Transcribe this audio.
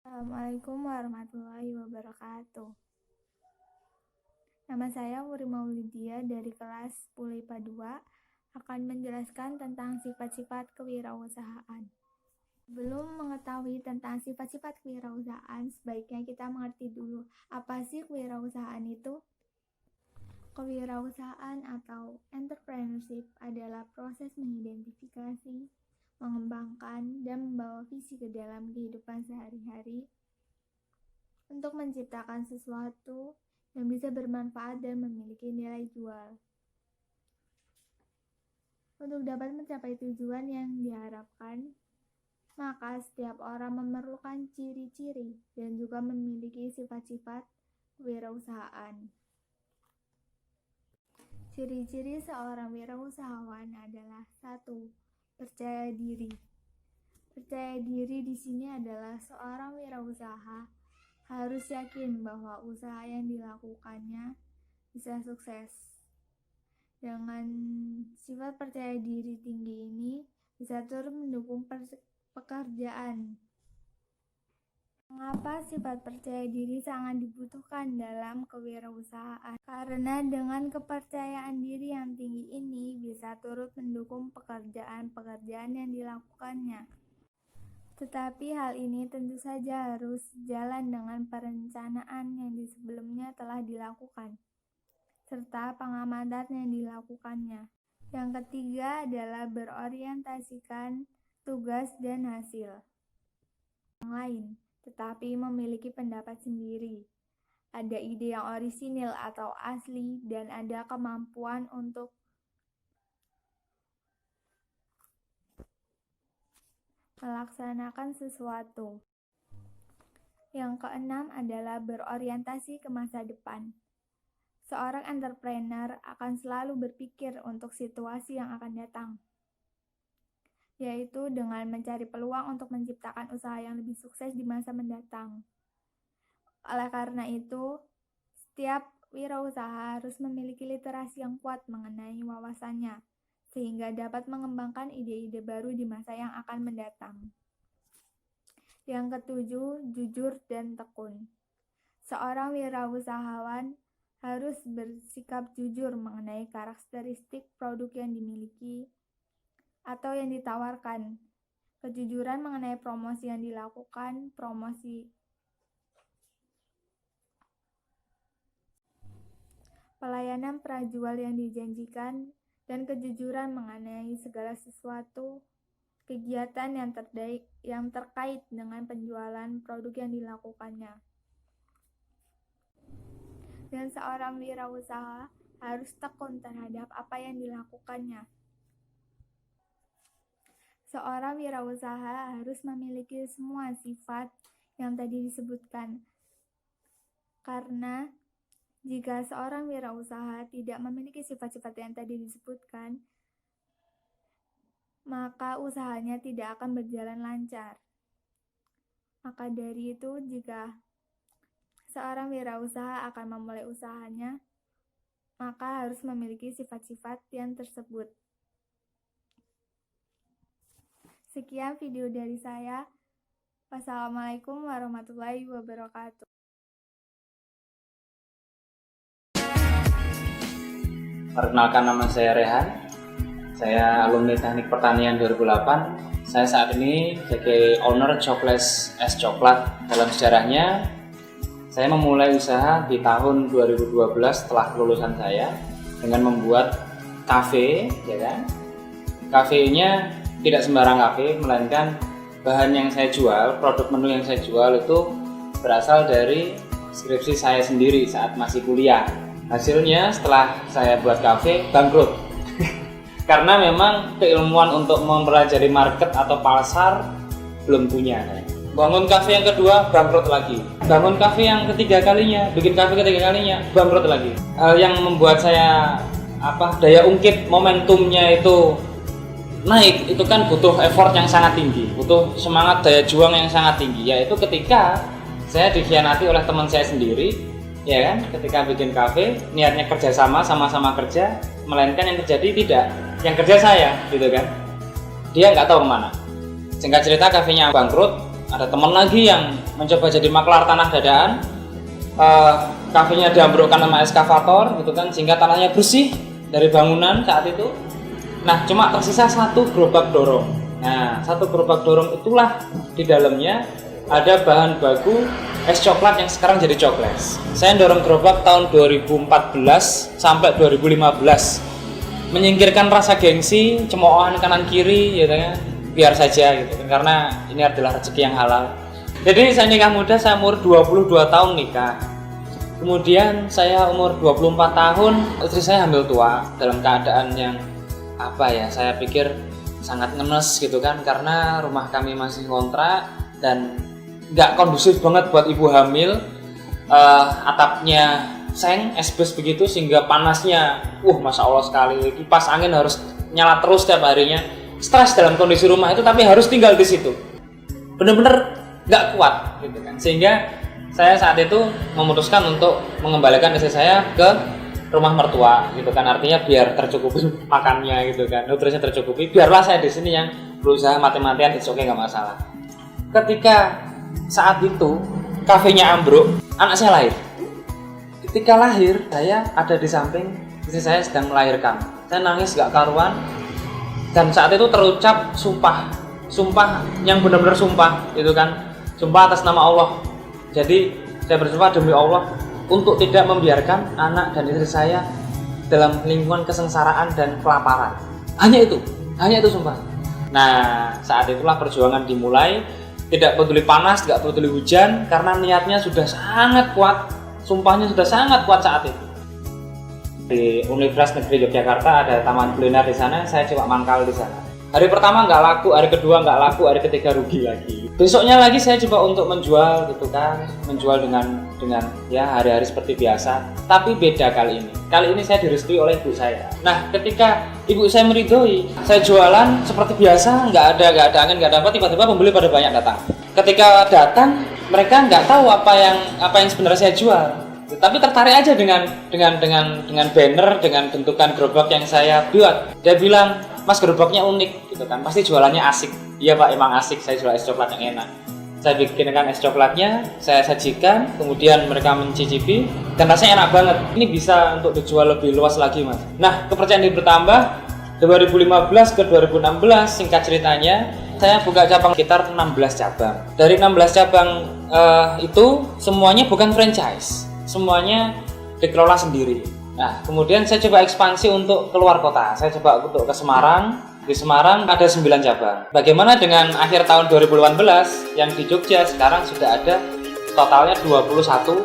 Assalamualaikum warahmatullahi wabarakatuh. Nama saya Wuri Maulidia dari kelas 10 IPA 2 akan menjelaskan tentang sifat-sifat kewirausahaan. Sebelum mengetahui tentang sifat-sifat kewirausahaan, sebaiknya kita mengerti dulu apa sih kewirausahaan itu. Kewirausahaan atau entrepreneurship adalah proses mengidentifikasi, mengembangkan, dan membawa visi ke dalam kehidupan sehari-hari untuk menciptakan sesuatu yang bisa bermanfaat dan memiliki nilai jual. Untuk dapat mencapai tujuan yang diharapkan, maka setiap orang memerlukan ciri-ciri dan juga memiliki sifat-sifat kewirausahaan. Ciri-ciri seorang wirausahawan adalah 1. Percaya diri. Percaya diri di sini adalah seorang wirausaha harus yakin bahwa usaha yang dilakukannya bisa sukses. Dengan sifat percaya diri tinggi ini bisa turut mendukung pekerjaan. Mengapa sifat percaya diri sangat dibutuhkan dalam kewirausahaan? Karena dengan kepercayaan diri yang tinggi ini bisa turut mendukung pekerjaan-pekerjaan yang dilakukannya. Tetapi hal ini tentu saja harus jalan dengan perencanaan yang sebelumnya telah dilakukan, serta pengamatan yang dilakukannya. Yang ketiga adalah berorientasikan tugas dan hasil yang lain, tetapi memiliki pendapat sendiri. Ada ide yang orisinil atau asli dan ada kemampuan untuk melaksanakan sesuatu. Yang keenam adalah berorientasi ke masa depan. Seorang entrepreneur akan selalu berpikir untuk situasi yang akan datang, yaitu dengan mencari peluang untuk menciptakan usaha yang lebih sukses di masa mendatang. Oleh karena itu, setiap wirausaha harus memiliki literasi yang kuat mengenai wawasannya, sehingga dapat mengembangkan ide-ide baru di masa yang akan mendatang. Yang ketujuh, jujur dan tekun. Seorang wirausahawan harus bersikap jujur mengenai karakteristik produk yang dimiliki atau yang ditawarkan. Kejujuran mengenai promosi yang dilakukan, pelayanan prajual yang dijanjikan, dan kejujuran mengenai segala sesuatu kegiatan yang terkait dengan penjualan produk yang dilakukannya. Dan seorang wirausaha harus tekun terhadap apa yang dilakukannya. Seorang wirausaha harus memiliki semua sifat yang tadi disebutkan. Karena jika seorang wirausaha tidak memiliki sifat-sifat yang tadi disebutkan, maka usahanya tidak akan berjalan lancar. Maka dari itu, jika seorang wirausaha akan memulai usahanya, maka harus memiliki sifat-sifat yang tersebut. Sekian video dari saya. Wassalamualaikum warahmatullahi wabarakatuh. Perkenalkan, nama saya Rehan. Saya alumni Teknik Pertanian 2008. Saya saat ini sebagai owner Chocles Es Coklat. Dalam sejarahnya, saya memulai usaha di tahun 2012 setelah kelulusan saya dengan membuat kafe, ya kan? Kafenya tidak sembarang kafe, melainkan bahan yang saya jual, produk menu yang saya jual itu berasal dari skripsi saya sendiri saat masih kuliah. Hasilnya setelah saya buat kafe, bangkrut. Karena memang keilmuan untuk mempelajari market atau pasar belum punya. Bangun kafe yang kedua, bangkrut lagi. Bangun kafe yang ketiga kalinya, bikin kafe ketiga kalinya, bangkrut lagi. Hal yang membuat saya daya ungkit momentumnya itu naik, itu kan butuh effort yang sangat tinggi, butuh semangat daya juang yang sangat tinggi, yaitu ketika saya dikhianati oleh teman saya sendiri, ya kan? Ketika bikin kafe, niatnya kerja sama-sama kerja, melainkan yang terjadi tidak, yang kerja saya, gitu kan? Dia nggak tahu kemana. Singkat cerita, kafenya bangkrut. ada teman lagi yang mencoba jadi maklar tanah dadaan. Kafenya diambrukkan sama eskavator gitu kan, sehingga tanahnya bersih dari bangunan saat itu. Nah, cuma tersisa satu gerobak dorong. Nah, satu gerobak dorong itulah di dalamnya ada bahan baku es coklat yang sekarang jadi Choclass. Saya dorong gerobak tahun 2014 sampai 2015. Menyingkirkan rasa gengsi, cemoohan kanan kiri gitu ya. Biar saja gitu kan, karena ini adalah rezeki yang halal. Jadi saya nikah muda, saya umur 22 tahun nikah. Kemudian saya umur 24 tahun, istri saya hamil tua dalam keadaan yang saya pikir sangat ngenes gitu kan, karena rumah kami masih kontrak dan nggak kondusif banget buat ibu hamil. Atapnya seng, esbes begitu, sehingga panasnya masya Allah sekali. Kipas angin harus nyala terus setiap harinya. Stres dalam kondisi rumah itu, tapi harus tinggal di situ. Bener-bener nggak kuat gitu kan, sehingga saya saat itu memutuskan untuk mengembalikan istri saya ke rumah mertua gitu kan, artinya biar tercukupi makannya gitu kan, nutrisinya tercukupi, biarlah saya di sini yang berusaha mati-matian, it's okay, nggak masalah. Ketika saat itu kafenya ambruk, anak saya lahir. Ketika lahir, saya ada di samping istri saya sedang melahirkan. Saya nangis gak karuan, dan saat itu terucap sumpah yang benar-benar sumpah gitu kan, sumpah atas nama Allah. Jadi saya bersumpah demi Allah untuk tidak membiarkan anak dan istri saya dalam lingkungan kesengsaraan dan kelaparan. Hanya itu sumpah. Nah, saat itulah perjuangan dimulai. Tidak peduli panas, tidak peduli hujan, karena niatnya sudah sangat kuat, sumpahnya sudah sangat kuat saat itu. Di Universitas Negeri Yogyakarta ada taman kuliner di sana, saya coba mangkal di sana. Hari pertama nggak laku, hari kedua nggak laku, hari ketiga rugi lagi. Besoknya lagi saya coba untuk menjual gitu kan, menjual dengan ya hari-hari seperti biasa. Tapi beda kali ini. Kali ini saya direstui oleh ibu saya. Nah, ketika ibu saya meridhoi, saya jualan seperti biasa, nggak ada angin, nggak ada apa, tiba-tiba pembeli pada banyak datang. Ketika datang, mereka nggak tahu apa yang sebenarnya saya jual. Tapi tertarik aja dengan banner, dengan bentukan gerobak yang saya buat. Dia bilang, "Mas, gerobaknya unik gitu kan, pasti jualannya asik." Iya Pak, emang asik, saya jual es coklat yang enak. Saya bikinkan es coklatnya, saya sajikan, kemudian mereka mencicipi, dan rasanya enak banget. Ini bisa untuk dijual lebih luas lagi, Mas. Nah, kepercayaan diri bertambah. 2015 ke 2016, singkat ceritanya, saya buka cabang sekitar 16 cabang. Dari 16 cabang itu semuanya bukan franchise, semuanya dikelola sendiri. Nah, kemudian saya coba ekspansi untuk keluar kota. Saya coba untuk ke Semarang. Di Semarang ada 9 cabang. Bagaimana dengan akhir tahun 2018 yang di Jogja sekarang sudah ada totalnya 21